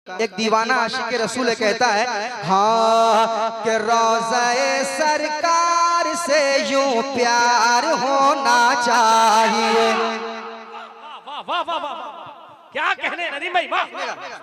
एक दीवाना आशिक रसूल कहता है, हाँ कि रोज़े सरकार से यूं प्यार होना चाहिए। वाह वाह वाह वाह, क्या कहने नदीम भाई, वाह।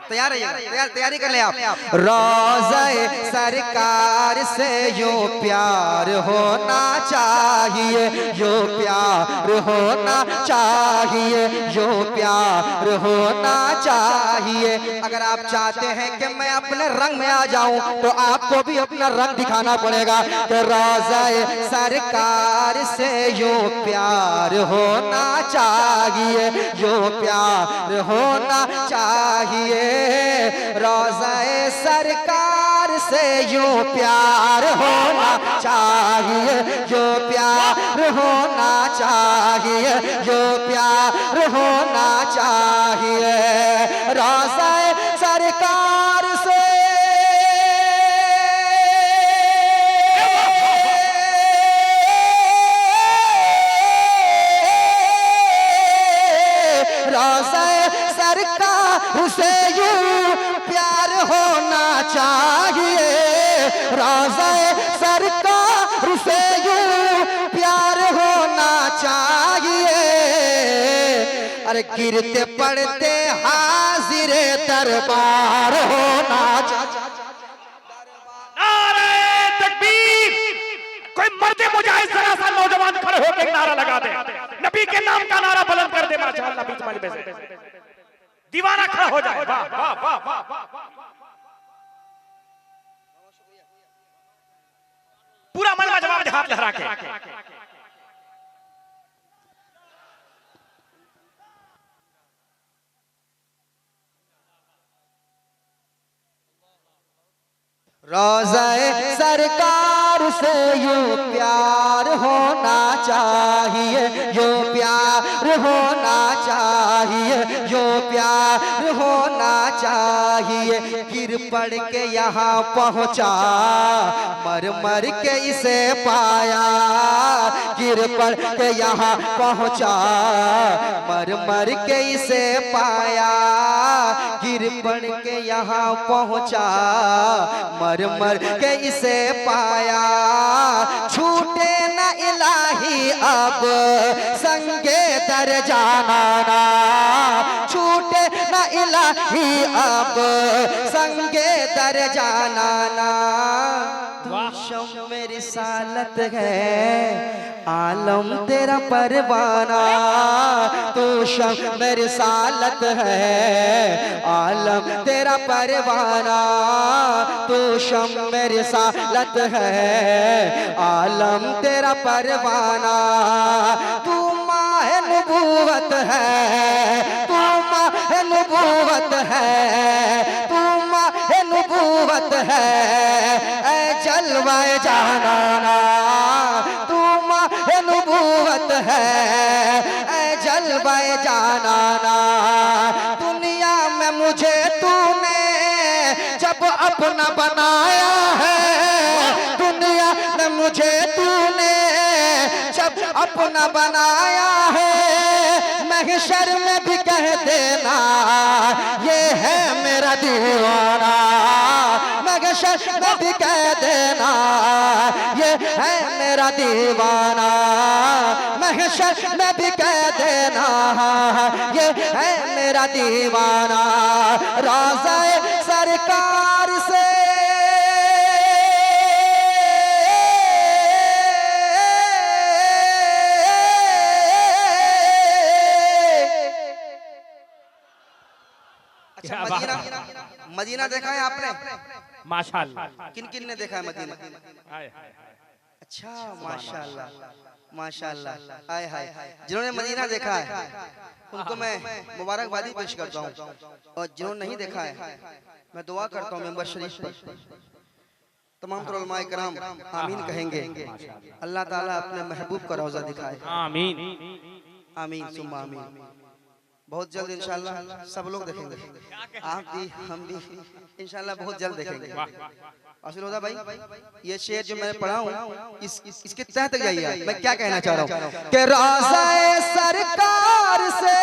तैयार है, तैयारी कर ले आप। रोज़े सरकार से यूं प्यार होना चाहिए, यूं प्यार होना चाहिए, यूं प्यार होना चाहिए। अगर आप चाहते हैं कि मैं अपने रंग में आ जाऊं तो आपको भी अपना रंग दिखाना पड़ेगा कि रोज़े सरकार से यूं प्यार होना चाहिए, यूं प्यार होना चाहिए। रोज़े सरकार से यूं प्यार होना चाहिए, यूं प्यार होना चाहिए, यूं प्यार होना चाहिए। रोज़े सरकार से उसे यूं प्यार होना चाहिए। रोज़े सरकार उसे यूं प्यार होना चाहिए। अरे गिरते पड़ते हाजिर दरबार होना चाहिए। नारे तकबीर। कोई मर्द मुजाहिद जरा सा नौजवान खड़े होकर नारा लगा दे, नबी के नाम का नारा बुलंद कर दे। माशाअल्लाह, बीच मजमे से दीवाना खड़ा हो जाए। वाह वाह वाह वाह वाह। पूरा मजमा जवाब हाथ लहरा के। रोज़े सरकार से यूं प्यार होना चाहिए, यूं प्यार होना चाहिए, यूं प्यार होना चाहिए। गिर पड़ के यहाँ पहुँचा, मर मर के इसे पाया। गिर पड़ के यहाँ पहुँचा, मर मर के इसे पाया। गिर पड़ के यहाँ पहुँचा, मर मर के इसे पाया। छूटे न इलाही अब संगे दर जाना ना, छूटे न इलाही अब संगे दर जाना ना। शम्मे रिसालत है आलम तेरा परवाना, तू शम्मे रिसालत है आलम तेरा परवाना, तू शम्मे रिसालत है आलम तेरा परवाना। तू माह नबूवत है, तू माह नबूवत है, तू माह नबूवत है, जलवाए जाना। तू माह नबूवत है, जलवाए जाना। दुनिया में मुझे तूने जब अपना बनाया है, दुनिया में मुझे तूने जब अपना बनाया है। महशर में भी कह देना ये है मेरा दीवाना, महशर में भी कह देना ये है मेरा दीवाना, महशर में भी कह देना ये है मेरा दीवाना। रोज़े सरकार से मदीना देखा है आपने? माशाअल्लाह। किन किन ने देखा है मदीना? अच्छा, माशाअल्लाह माशाअल्लाह। हाय हाय, जिन्होंने मदीना देखा है उनको मैं मुबारकबादी पेश करता हूँ, और जिन्होंने नहीं देखा है मैं दुआ करता हूँ मेंबर शरीफ पर तमाम उलमाए कराम आमीन कहेंगे। अल्लाह ताला अपने महबूब का रोज़ा दिखाए। आमीन आमीन सुम्मा आमीन। बहुत जल्द इंशाल्लाह सब लोग देखेंगे, आप भी हम भी इंशाल्लाह बहुत जल्द देखेंगे। आशीर्वाद भाई, ये शेर जो मैंने पढ़ा हूँ इसके तह तक जाइए। मैं क्या कहना चाह रहा हूँ कि रोज़े सरकार से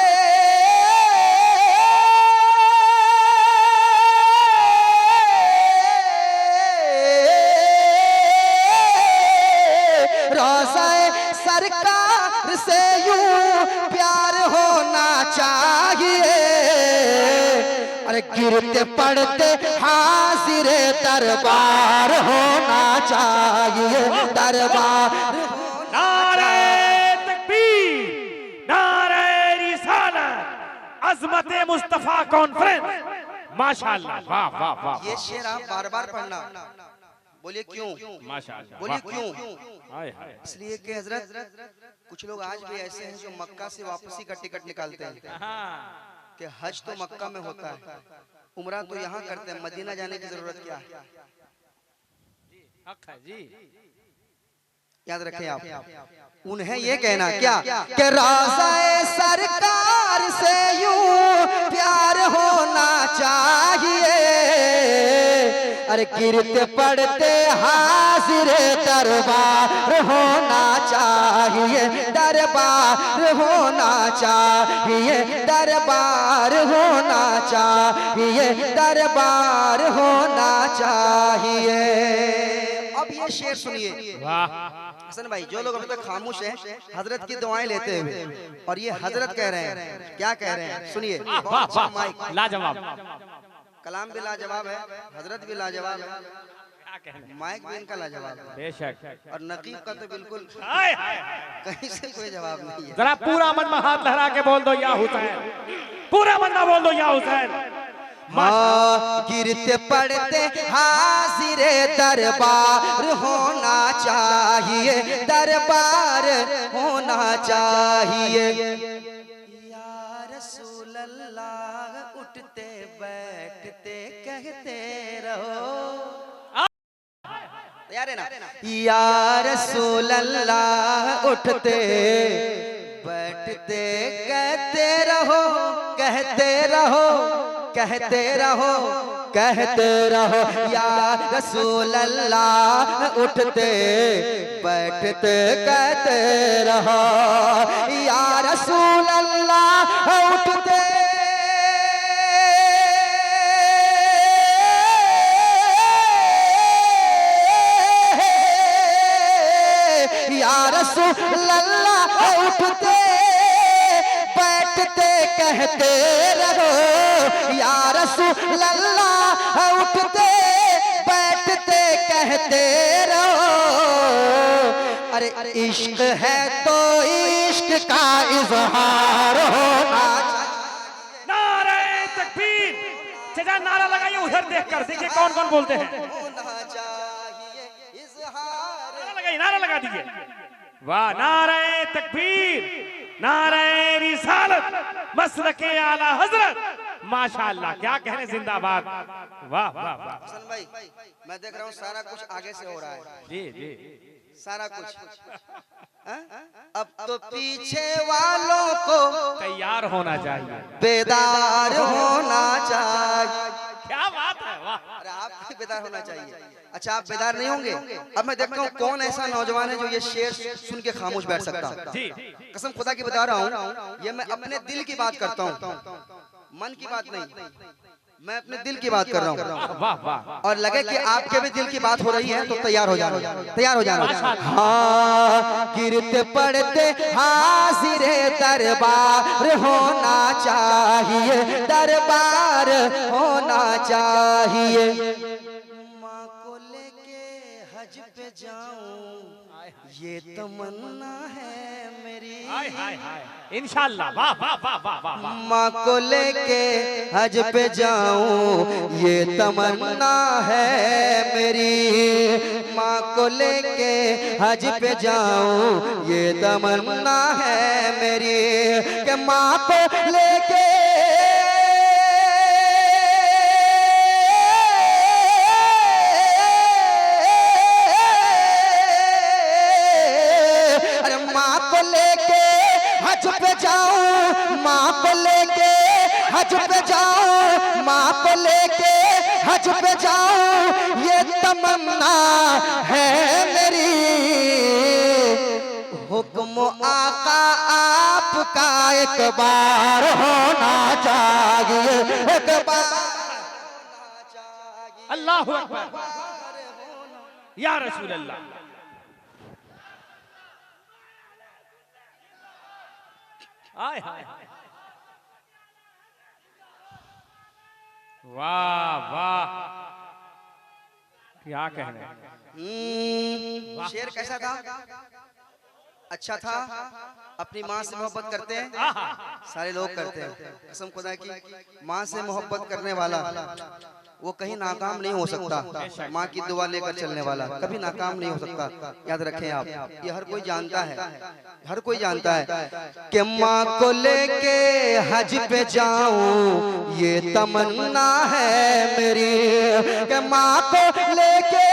अरे गिरते पड़ते हाजिर दरबार होना चाहिए, दरबार। नारे तकबीर, नारे रिसालत, अज़मत मुस्तफा कॉन्फ्रेंस। माशाअल्लाह, वाह वाह वाह। ये शेर आप बार बार पढ़ना। बोलिए क्यों? माशाअल्लाह, बोलिए वाह। क्यों? हाय हाय। इसलिए कि हजरत कुछ लोग आज भी ऐसे हैं जो मक्का से वापसी का टिकट निकालते हैं हाँ। कि हज तो मक्का में होता है, उम्रा तो यहाँ करते हैं, मदीना जाने की जरूरत क्या है? हक है जी। याद रखें आप। उन्हें ये कहना क्या कि राज़ाए सरकार से यूं प्यार होना चाहिए, अरे गिरते पड़ते हाजिर दरबार होना चाहिए, दरबार होना चाहिए, दरबार होना चाहिए, दरबार होना चाहिए। अब ये शेर सुनिए। वाह। हसन भाई, जो लोग अभी तक खामोश हैं, हजरत की दुआएं लेते हुए, और ये हजरत कह रहे हैं, क्या कह रहे हैं सुनिए। बहुत अच्छा माइक, लाजवाब। कलाम भी लाजवाब है, हजरत भी लाजवाब है, क्या कहने, माइक भी इनका लाजवाब है, बेशक। और नकीब का तो बिल्कुल हाय हाय। कहीं से कोई जवाब नहीं है। जरा पूरा मन में हाथ लहरा के बोल दो या हुसैन, पूरा मन में बोल दो या हुसैन। हाँ, गिरते पड़ते हाजिर दरबार होना चाहिए, दरबार होना चाहिए। या रसूल अल्लाह उठते बैठते कहते रहो, यार है ना, या रसूल अल्लाह उठते बैठते कहते रहो, कहते रहो, कहते रहो, कहते रहो, या रसूल अल्लाह उठते बैठते कहते रहो, या रसूल अल्लाह उठते या रसूल अल्लाह उठते बैठते कहते रहो, या रसूल अल्लाह उठते बैठते कहते रहो, अरे इश्क है तो इश्क का इजहार होना चाहिए। नारे तकबीर। चचा नारा लगाइए उधर देखकर, देखिए कौन कौन बोलते हैं। होना चाहिए इजहार। नारा लगाइए, नारा लगा दीजिए। वाह, नारे तकबीर, नारे रिसालत, मसलके आला हजरत। माशाअल्लाह, क्या कहने, जिंदाबाद। वाह वाह वाह। हसन भाई, मैं देख रहा हूँ सारा कुछ आगे से हो रहा है, जी जी। सारा कुछ। हाँ? अब तो पीछे वालों को तैयार होना चाहिए, बेदार होना चाहिए। क्या बात है, वाह। अरे आप भी बेदार होना चाहिए। अच्छा, आप बेदार नहीं होंगे? अब मैं देखता हूँ कौन ऐसा नौजवान है जो ये शेर सुन के खामोश बैठ सकता। जी। कसम खुदा की बता रहा हूँ, ये मैं अपने दिल की बात करता हूँ, मन की बात नहीं, मैं अपने दिल की बात कर रहा हूँ। वाह वाह। और लगे कि आपके भी दिल की बात हो रही है तो तैयार हो जाना, तैयार हो जाना। हाँ, गिरते पड़ते हाजिर दरबार होना चाहिए, दरबार होना चाहिए। माँ को लेके हज पे जाऊं, ये तमन्ना है मेरी। हाय हाय हाय। इंशाअल्लाह, वाह वाह वाह वाह वाह। माँ को लेके हज पे जाऊं, ये तमन्ना है मेरी। माँ को लेके हज पे जाऊं, ये तमन्ना है मेरी, कि माँ को लेके हज पे जाऊं, माँ को लेके हज पे जाऊं, माँ को लेके हज पे जाऊं, ये तमन्ना है मेरी। हुक्म आका आपका एक बार होना चाहिए, एक बार होना चाहिए। अल्लाहु अकबर, या रसूल अल्लाह। हाय हाय। वाह वाह, क्या कहने। शेर कैसा था? अच्छा था। अपनी माँ से मोहब्बत करते हैं, सारे लोग करते हैं। कसम खुदा की, माँ से मोहब्बत करने वाला वो कहीं नाकाम नहीं हो सकता। माँ की दुआ लेकर चलने वाला कभी नाकाम नहीं हो सकता। याद रखें आप, ये हर कोई जानता है, हर कोई जानता है कि माँ को लेके हज पे जाऊं ये तमन्ना है मेरी, कि माँ को लेके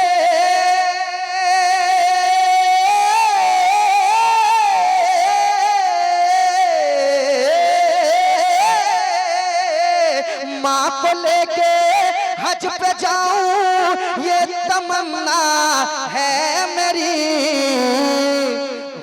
माँ को लेके हज पे जाऊं ये तमन्ना है मेरी।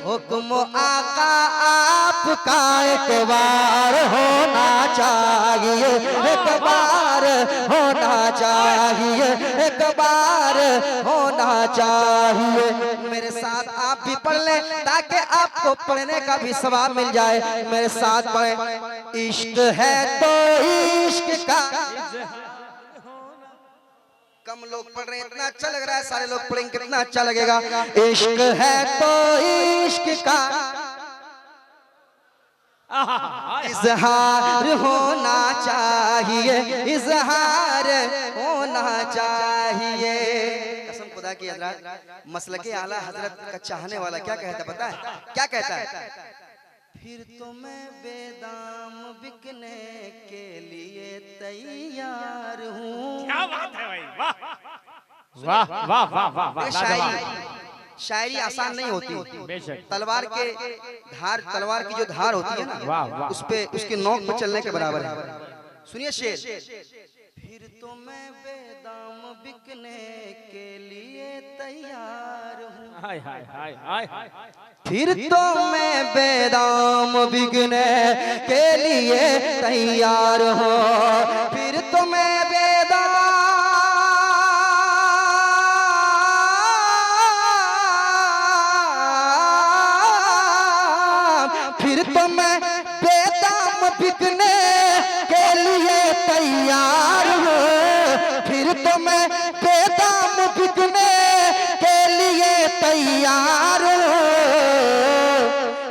हुक्म आका आपका एक बार होना चाहिए, एक बार होना चाहिए, एक बार होना चाहिए। मेरे साथ आप भी पढ़ लें ताकि आपको पढ़ने का भी सवाब मिल जाए। मेरे साथ पढ़ें। इश्क है तो इश्क का, कम लोग पढ़ रहे हैं, इतना अच्छा लग रहा है। सारे लोग पढ़ेंगे कितना अच्छा लगेगा। इश्क है तो इश्क का इजहार होना चाहिए, इजहार होना चाहिए। कसम खुदा की हज़रत, मसलके आला हजरत का चाहने वाला क्या कहता है पता है? क्या कहता है? फिर तो मैं बेदाम बिकने के लिए तैयार हूँ। क्या बात है भाई, वाह वाह वाह वाह वाह वाह। शायरी आसान नहीं होती। बेशक। तलवार के धार, तलवार की जो धार होती है ना, उस पे उसके नोक पे चलने के बराबर है। सुनिए शेर। फिर तो मैं बेदाम बिकने के लिए तैयार हूँ, हाय हाय हाय हाय हाय। फिर तो मैं बेदाम बिकने के लिए तैयार हूँ, फिर तो मैं बेदाम, फिर तो मैं बेदाम बिकने के लिए तैयार हूँ, फिर तो मैं बेदाम बिकने के लिए तैयार हूँ।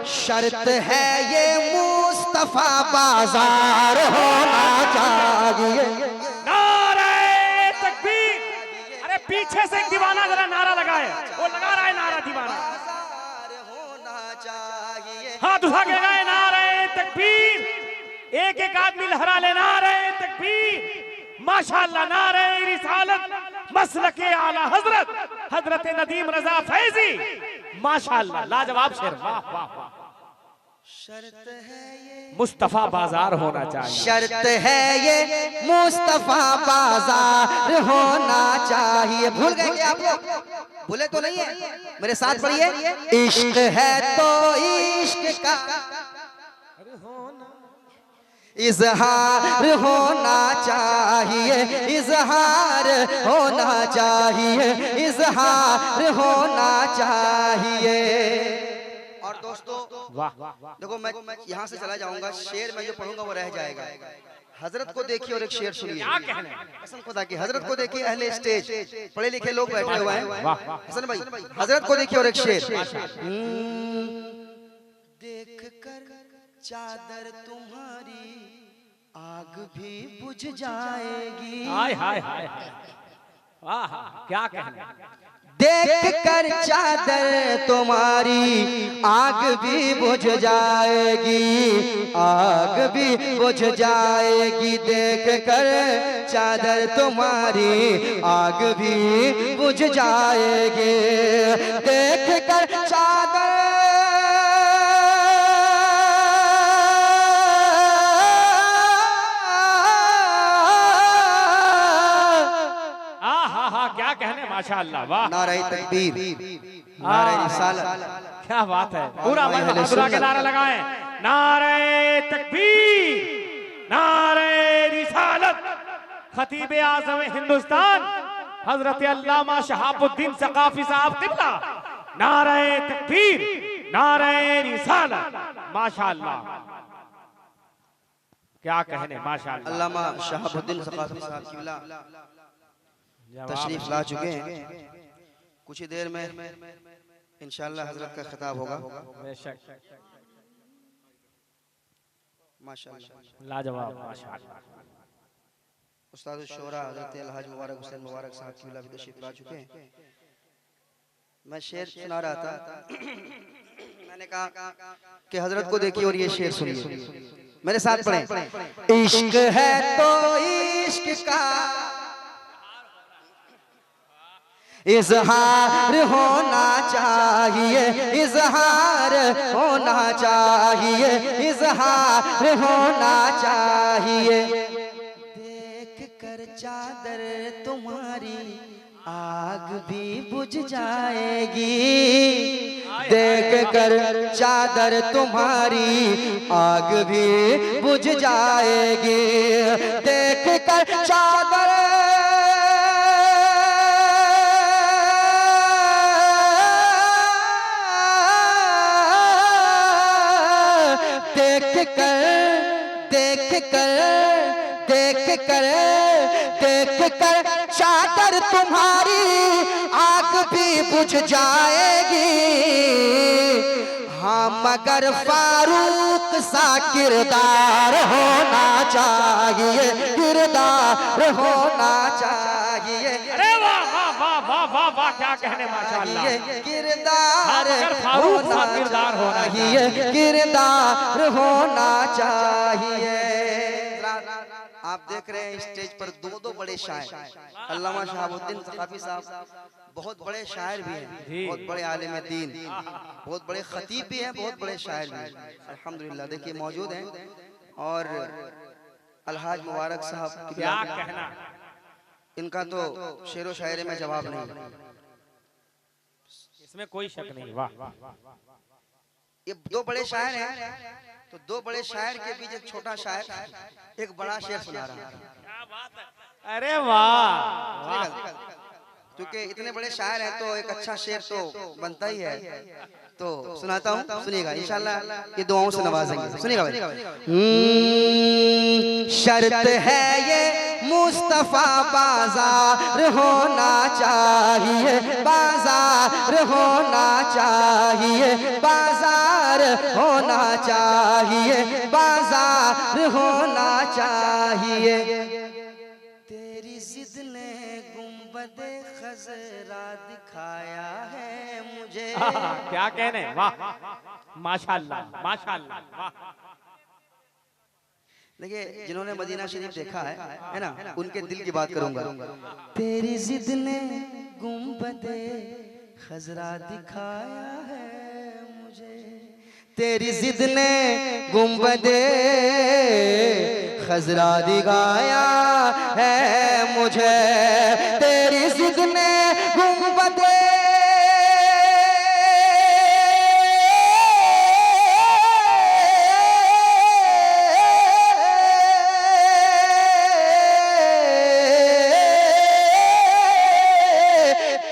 शर्त है ये मुस्तफा बाजार होना चाहिए। नारे तकबीर। अरे पीछे से एक दीवाना जरा नारा लगाए, वो लगा रहा है नारा दीवाना। होना चाहिए। हाथ उठा के गाए नारे तकबीर, एक एक आदमी लहरा ले नारे तकबीर। माशाअल्लाह, नारे रिसालत, मसलके आला हजरत हजरत नदीम रजा फैजी, माशाअल्लाह लाजवाब शेर, वाह वाह वाह। शर्त है ये मुस्तफा बाजार होना चाहिए, शर्त है ये मुस्तफा बाजार होना चाहिए। भूल गए क्या आप लोग? भूले तो नहीं है? मेरे साथ पढ़िए। इश्क है तो इश्क का इजहार होना चाहिए, इजहार होना चाहिए, इजहार होना चाहिए। और दोस्तों वाह। देखो, मैं यहाँ से चला जाऊंगा, शेर में जो पढ़ूंगा वो रह जाएगा। हजरत को देखिए और एक शेर सुनिए। कसम खुदा की, हजरत को देखिए। अहले स्टेज पढ़े लिखे लोग बैठे हुए हैं। हसन भाई, हजरत को देखिए और एक शेर। देख कर चादर तुम्हारी आग भी बुझ जाएगी। हाय हाय हाय, वाह क्या कहना। देख कर चादर तुम्हारी आग भी बुझ जाएगी, आग भी बुझ जाएगी। देख कर चादर तुम्हारी आग भी बुझ जाएगी, देख कर चादर क्या कहने, माशाअल्लाह, वाह। नारे तकबीर, नारे रिसालत, क्या बात है। पूरा मजहब के नारा लगाएं, नारे तकबीर, नारे रिसालत। खतीब आज़म हिंदुस्तान हजरत अल्लामा शहाबुद्दीन सकाफी साहब क़िबला, नारे तकबीर, नारे रिसालत, माशाअल्लाह। क्या कहने, माशाअल्लाह। अल्लामा शहाबुद्दीन सकाफी साहब किबला तशरीफ ला चुके हैं। कुछ ही देर में इंशाअल्लाह हजरत का खिताब होगा। बेशक, माशाअल्लाह, लाजवाब, माशाअल्लाह। उस्ताद शोरा हजरत अलहाज मुबारक हुसैन मुबारक साहब किबला भी तशरीफ ला चुके हैं। मैं शेर सुना रहा था मैंने कहा कि हजरत को देखिए और ये शेर सुनिए, मेरे साथ पढ़ें। इश्क है तो इश्क का इजहार होना चाहिए, इजहार होना चाहिए, इजहार होना चाहिए। देख कर चादर तुम्हारी आग भी बुझ जाएगी, देख कर चादर तुम्हारी आग भी बुझ जाएगी, देख कर चादर देख कर देख कर देख कर देख कर चादर तुम्हारी आग भी बुझ जाएगी। हाँ मगर फारूक सा किरदार होना चाहिए, किरदार होना चाहिए। अरे वाह वाह वाह वाह वाह वाह, क्या कहने, माशाअल्लाह। किरदार फारूक सा किरदार होना चाहिए, किरदार होना चाहिए। आप देख रहे हैं स्टेज पर दो बड़े शायर, अल्लामा शहाबुद्दीन सकाफी साहब बहुत बड़े शायर भी हैं, बहुत बड़े आलिम दीन, बहुत बड़े खतीब भी हैं, बहुत बड़े शायर भी हैं। अल्हम्दुलिल्लाह देखिए मौजूद हैं। और अलहाज मुबारक साहब की क्या कहना, इनका तो शेरो शायरी में जवाब नहीं, इसमें कोई शक नहीं। वाह, ये दो बड़े शायर हैं, तो दो बड़े शायर के बीच एक छोटा शायर एक बड़ा शेर सुना रहा है। अरे वाह, क्योंकि इतने बड़े शायर हैं तो एक अच्छा शेर तो बनता ही है, तो सुनाता हूँ, सुनिएगा इंशाल्लाह ये दुआओं से नवाजेंगे। सुनिएगा भाई। शर्त है ये मुस्तफा बाजार होना चाहिए, बाजार होना चाहिए, बाजार होना चाहिए, बाजार होना चाहिए। तेरी जिद ने गुंबदे खजरा दिखाया है मुझे। क्या कहने, वाह, माशाअल्लाह माशाअल्लाह, वाह। देखिए जिन्होंने मदीना शरीफ देखा है ना, उनके दिल की बात करूंगा। तेरी जिद ने गुंबदे खजरा दिखाया है मुझे, तेरी जिद ने गुंबदे खजरा दिखाया है मुझे, तेरी जिद ने गुंबदे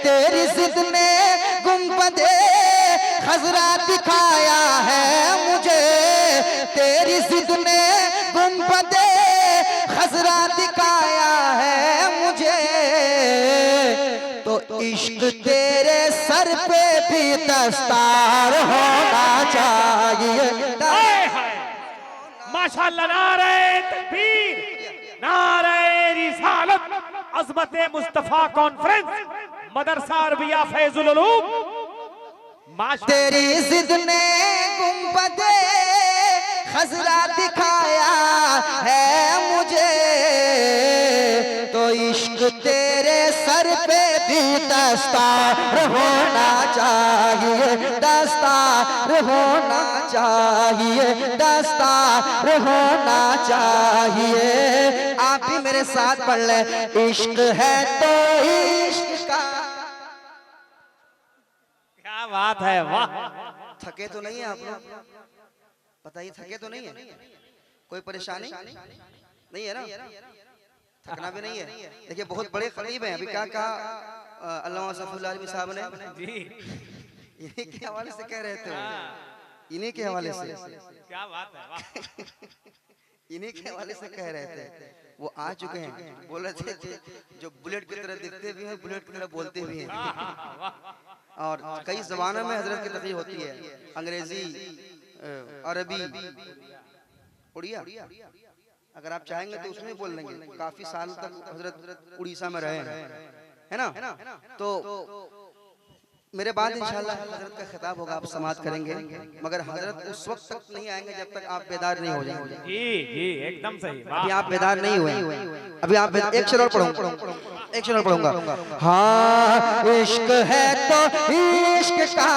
तेरी जिद ने गुंबदे खजरा दिखाया है मुझे, तेरी जिद ने गुंबदे खजरा दिखाया है मुझे। तो इश्क तेरे सर पे भी दस्तार होना चाहिए। माशाअल्लाह, नारे तकबीर, नारे रिसालत, अज़मत मुस्तफा कॉन्फ्रेंस, मदरसा अरबिया फैजुल उलूम। तेरी जिद ने गुंबदे खजरा दिखाया है मुझे, तो इश्क तेरे सर पे भी दस्तार होना चाहिए, दस्तार होना चाहिए, दस्तार होना चाहिए। आप भी मेरे साथ पढ़ ले। इश्क है तो इश्क का, क्या बात है, वाह। थके तो नहीं है आप लोग, बताइए थके तो नहीं है, कोई परेशानी नहीं है ना, थकना भी नहीं है। देखिए बहुत बड़े खतीब हैं, अभी क्या कहा अल्लामा सफुल्लाह आलमी साहब ने जी, इन्हीं के हवाले से कह रहे थे, इन्हीं के हवाले से। क्या बात है, वाह। इन्हीं के हवाले से कह रहे थे, वो आ चुके हैं, बोल रहे थे जो बुलेट की तरह दिखते भी हैं, बुलेट की तरह बोलते भी हैं। और कई ज़बानों में हजरत की तकरीर होती है, अंग्रेजी, अरबी, उड़िया। अगर आप चाहेंगे तो उसमें बोल लेंगे, काफी साल तक हजरत उड़ीसा में रहे हैं, है ना। तो मेरे बाद इंशाल्लाह हजरत का खिताब होगा, आप समाअत करेंगे, मगर हजरत उस वक्त तक नहीं आएंगे जब तक आप बेदार नहीं हो जाएंगे। जी जी एकदम सही। अभी आप बेदार नहीं हुए, अभी आप एक शेर और पढ़ूंगा, एक शेर और पढ़ूंगा। हाँ इश्क है तो इश्क का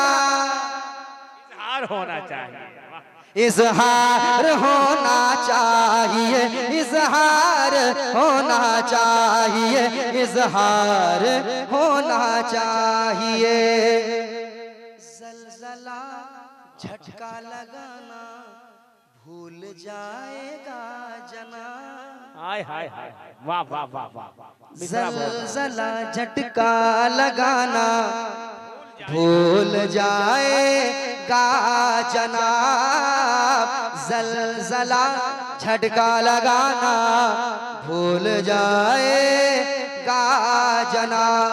इजहार होना चाहिए, इजहार होना चाहिए, इजहार होना चाहिए, इजहार होना चाहिए। ज़लज़ला झटका लगाना भूल जाएगा जना। हाय हाय हाय, वाह वाह वाह वाह। ज़लज़ला झटका लगाना भूल जाएगा जनाब, ज़लज़ला झटका लगाना भूल जाएगा जनाब,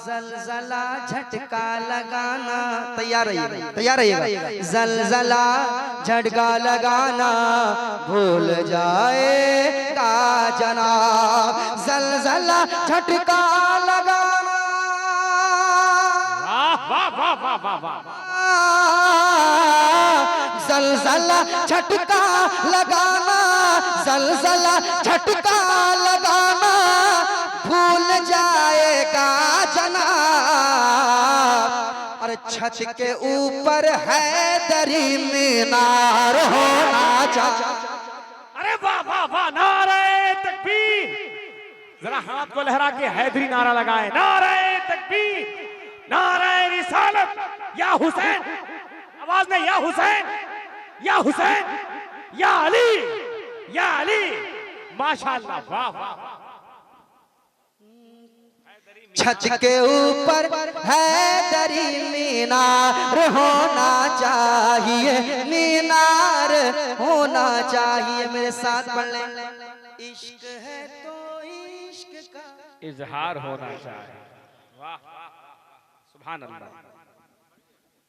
ज़लज़ला झटका लगाना। तैयार रहिएगा, तैयार रहिएगा। ज़लज़ला झटका लगाना भूल जाएगा जनाब, ज़लज़ला झटका लगाना। वाह वाह वाह वाह वाह। ज़लज़ला झटका लगाना, ज़लज़ला झटका लगाना भूल जाएगा जनाब। और छत के ऊपर हैदरी मीनार होना चाहिए। अरे वाह वाह वाह, नारे तकबीर। जरा हाथ को लहरा के हैदरी नारा लगाए, नारे तकबीर, नारे रिसालत, या हुसैन, आवाज में, या हुसैन, या हुसैन, या अली, या अली। माशाअल्लाह, वाह वाह। छत के ऊपर हैदरी मीनार होना चाहिए, मीनार होना चाहिए। मेरे साथ पढ़ लें। इश्क है तो इश्क का इजहार होना चाहिए। वाह, सुभान अल्लाह।